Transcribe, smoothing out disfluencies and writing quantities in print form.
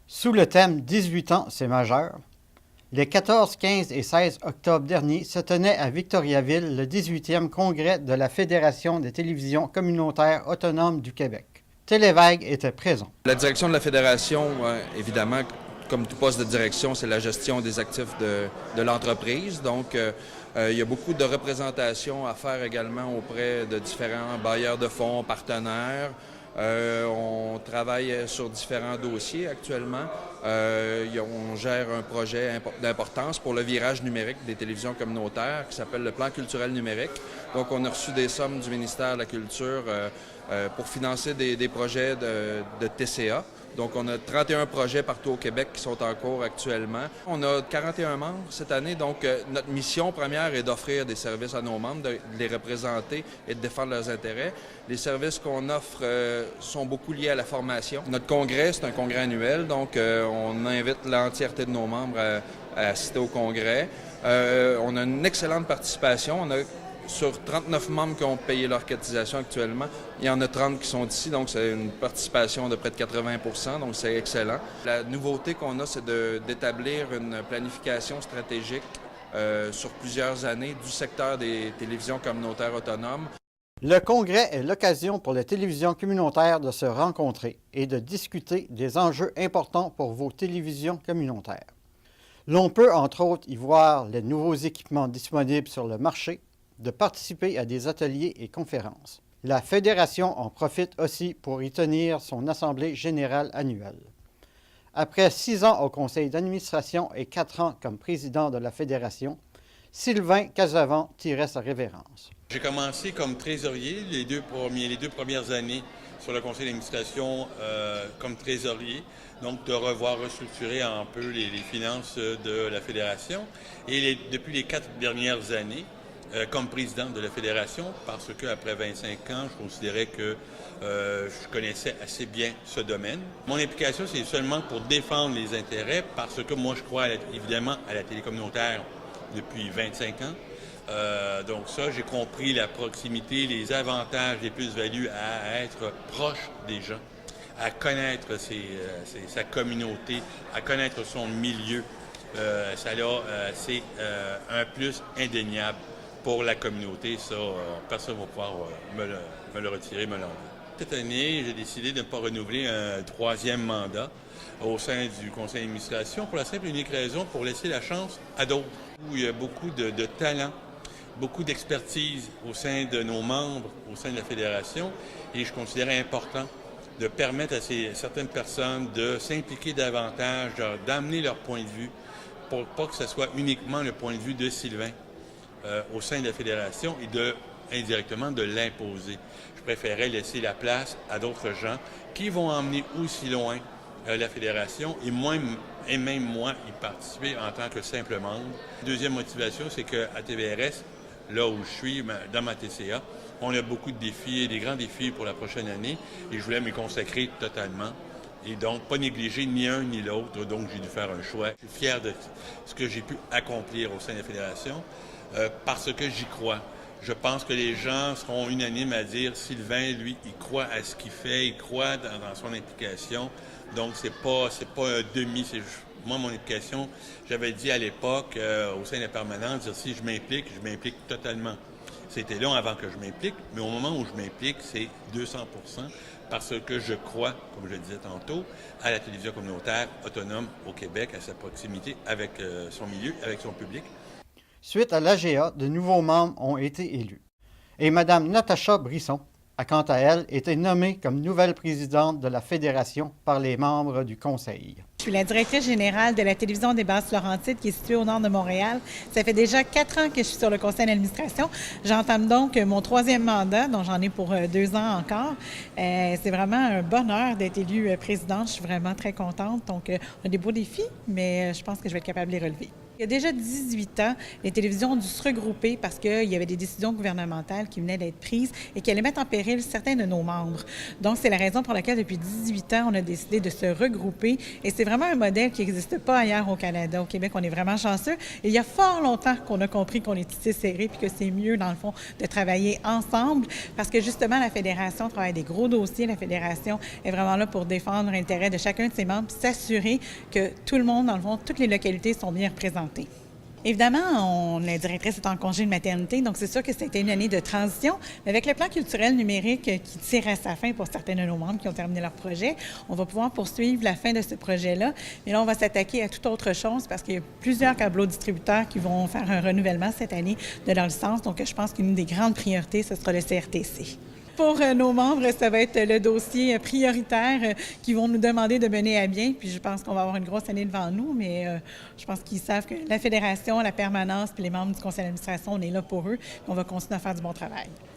Sous le thème « 18 ans, c'est majeur », les 14, 15 et 16 octobre dernier se tenait à Victoriaville le 18e congrès de la Fédération des télévisions communautaires autonomes du Québec. Télévague était présent. La direction de la Fédération, évidemment, comme tout poste de direction, c'est la gestion des actifs de l'entreprise. Donc, il y a beaucoup de représentation à faire également auprès de différents bailleurs de fonds, partenaires. On travaille sur différents dossiers actuellement. On gère un projet d'importance pour le virage numérique des télévisions communautaires qui s'appelle le plan culturel numérique. Donc, on a reçu des sommes du ministère de la Culture pour financer des projets de TCA. Donc, on a 31 projets partout au Québec qui sont en cours actuellement. On a 41 membres cette année, donc notre mission première est d'offrir des services à nos membres, de les représenter et de défendre leurs intérêts. Les services qu'on offre sont beaucoup liés à la formation. Notre congrès, c'est un congrès annuel, donc on invite l'entièreté de nos membres à assister au congrès. On a une excellente participation. Sur 39 membres qui ont payé leur cotisation actuellement, il y en a 30 qui sont ici, donc c'est une participation de près de 80 %, donc c'est excellent. La nouveauté qu'on a, c'est d'établir une planification stratégique sur plusieurs années du secteur des télévisions communautaires autonomes. Le congrès est l'occasion pour les télévisions communautaires de se rencontrer et de discuter des enjeux importants pour vos télévisions communautaires. L'on peut, entre autres, y voir les nouveaux équipements disponibles sur le marché, de participer à des ateliers et conférences. La Fédération en profite aussi pour y tenir son Assemblée générale annuelle. Après 6 ans au conseil d'administration et 4 ans comme président de la Fédération, Sylvain Casavant tirait sa révérence. J'ai commencé comme trésorier les deux premières années sur le conseil d'administration comme trésorier, donc de revoir restructurer un peu les finances de la Fédération. Et depuis les 4 dernières années, comme président de la Fédération, parce qu'après 25 ans, je considérais que je connaissais assez bien ce domaine. Mon implication, c'est seulement pour défendre les intérêts, parce que moi, je crois évidemment à la télé communautaire depuis 25 ans. Donc ça, j'ai compris la proximité, les avantages, les plus-values à être proche des gens, à connaître sa communauté, à connaître son milieu. C'est un plus indéniable pour la communauté. Ça, personne ne va pouvoir me le retirer, me l'enlever. Cette année, j'ai décidé de ne pas renouveler un 3e mandat au sein du conseil d'administration pour la simple et unique raison pour laisser la chance à d'autres. Il y a beaucoup de talent, beaucoup d'expertise au sein de nos membres, au sein de la Fédération, et je considérais important de permettre à certaines personnes de s'impliquer davantage, d'amener leur point de vue, pour pas que ce soit uniquement le point de vue de Sylvain au sein de la Fédération et indirectement de l'imposer. Je préférais laisser la place à d'autres gens qui vont emmener aussi loin la Fédération et même moi y participer en tant que simple membre. Deuxième motivation, c'est qu'à TVRS, là où je suis, dans ma TCA, on a beaucoup de défis, des grands défis pour la prochaine année et je voulais m'y consacrer totalement. Et donc, pas négliger ni un ni l'autre, donc j'ai dû faire un choix. Je suis fier de ce que j'ai pu accomplir au sein de la Fédération parce que j'y crois. Je pense que les gens seront unanimes à dire Sylvain, lui, il croit à ce qu'il fait, il croit dans son implication. Donc, c'est pas un demi, c'est moi, mon implication, j'avais dit à l'époque, au sein de la permanence, dire si je m'implique totalement. C'était long avant que je m'implique, mais au moment où je m'implique, c'est 200 % parce que je crois, comme je le disais tantôt, à la télévision communautaire autonome au Québec, à sa proximité avec son milieu, avec son public. Suite à l'AGA, de nouveaux membres ont été élus. Et Mme Natacha Brisson a quant à elle été nommée comme nouvelle présidente de la Fédération par les membres du Conseil. Je suis la directrice générale de la télévision des Basses-Laurentides qui est située au nord de Montréal. Ça fait déjà 4 ans que je suis sur le conseil d'administration. J'entame donc mon 3e mandat, dont j'en ai pour 2 ans encore. C'est vraiment un bonheur d'être élue présidente. Je suis vraiment très contente. Donc, on a des beaux défis, mais je pense que je vais être capable de les relever. Il y a déjà 18 ans, les télévisions ont dû se regrouper parce qu'il y avait des décisions gouvernementales qui venaient d'être prises et qui allaient mettre en péril certains de nos membres. Donc, c'est la raison pour laquelle, depuis 18 ans, on a décidé de se regrouper. Et c'est vraiment un modèle qui n'existe pas ailleurs au Canada. Au Québec, on est vraiment chanceux. Et il y a fort longtemps qu'on a compris qu'on est tissé serré puis que c'est mieux, dans le fond, de travailler ensemble parce que, justement, la Fédération travaille des gros dossiers. La Fédération est vraiment là pour défendre l'intérêt de chacun de ses membres puis s'assurer que tout le monde, dans le fond, toutes les localités sont bien représentées. Évidemment, la directrice est en congé de maternité, donc c'est sûr que c'était une année de transition. Mais avec le plan culturel numérique qui tire à sa fin pour certains de nos membres qui ont terminé leur projet, on va pouvoir poursuivre la fin de ce projet-là. Mais là, on va s'attaquer à toute autre chose parce qu'il y a plusieurs câbleaux distributeurs qui vont faire un renouvellement cette année de leur licence. Donc, je pense qu'une des grandes priorités, ce sera le CRTC. Pour nos membres, ça va être le dossier prioritaire qu'ils vont nous demander de mener à bien. Puis je pense qu'on va avoir une grosse année devant nous, mais je pense qu'ils savent que la Fédération, la permanence puis les membres du conseil d'administration, on est là pour eux. On va continuer à faire du bon travail.